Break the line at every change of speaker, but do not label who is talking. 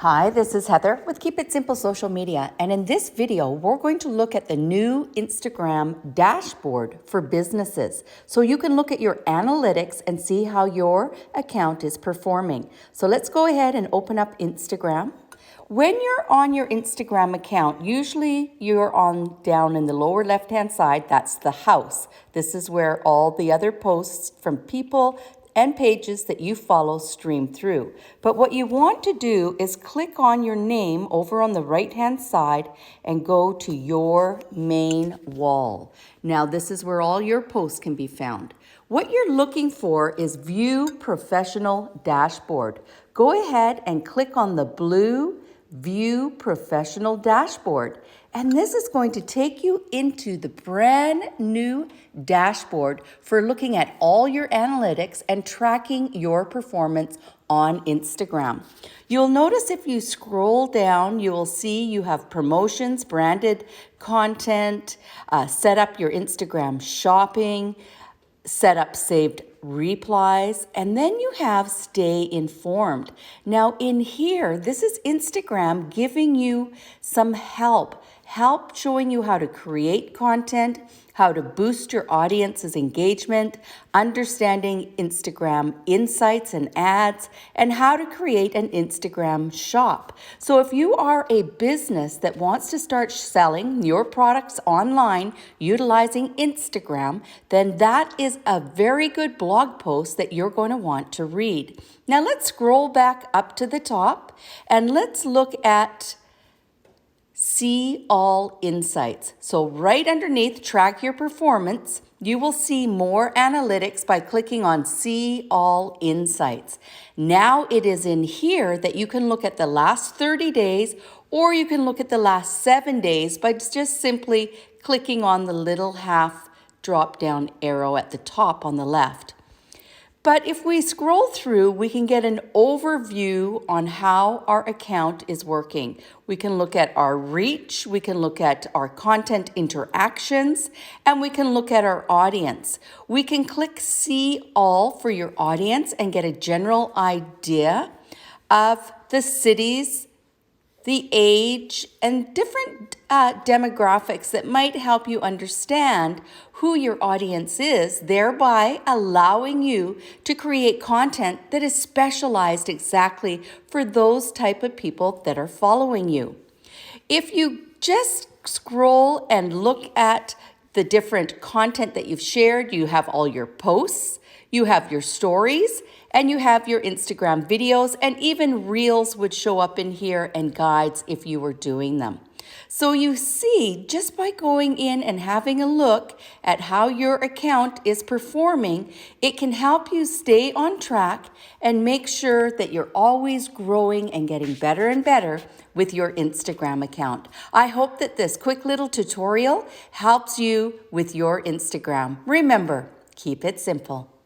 Hi, this is Heather with Keep It Simple Social Media, and in this video, we're going to look at the new Instagram dashboard for businesses. So you can look at your analytics and see how your account is performing. So let's go ahead and open up Instagram. When you're on your Instagram account, usually you're on down in the lower left-hand side, that's the house. This is where all the other posts from people and pages that you follow stream through. But what you want to do is click on your name over on the right-hand side and go to your main wall. Now, this is where all your posts can be found. What you're looking for is View Professional Dashboard. Go ahead and click on the blue View Professional Dashboard. And this is going to take you into the brand new dashboard for looking at all your analytics and tracking your performance on Instagram. You'll notice if you scroll down, you will see you have promotions, branded content, set up your Instagram shopping, set up saved replies, and then you have stay informed. Now in here, this is Instagram giving you some help showing you how to create content, how to boost your audience's engagement, understanding Instagram insights and ads, and how to create an Instagram shop. So if you are a business that wants to start selling your products online utilizing Instagram, then that is a very good blog post that you're going to want to read. Now let's scroll back up to the top and let's look at See All Insights. So right underneath Track Your Performance, you will see more analytics by clicking on See All Insights. Now it is in here that you can look at the last 30 days or you can look at the last 7 days by just simply clicking on the little half drop down arrow at the top on the left. But if we scroll through, we can get an overview on how our account is working. We can look at our reach, we can look at our content interactions, and we can look at our audience. We can click See All for your audience and get a general idea of the cities, the age, and different demographics that might help you understand who your audience is, thereby allowing you to create content that is specialized exactly for those type of people that are following you. If you just scroll and look at the different content that you've shared, you have all your posts, you have your stories, and you have your Instagram videos, and even reels would show up in here and guides if you were doing them. So you see, just by going in and having a look at how your account is performing, it can help you stay on track and make sure that you're always growing and getting better and better with your Instagram account. I hope that this quick little tutorial helps you with your Instagram. Remember, keep it simple.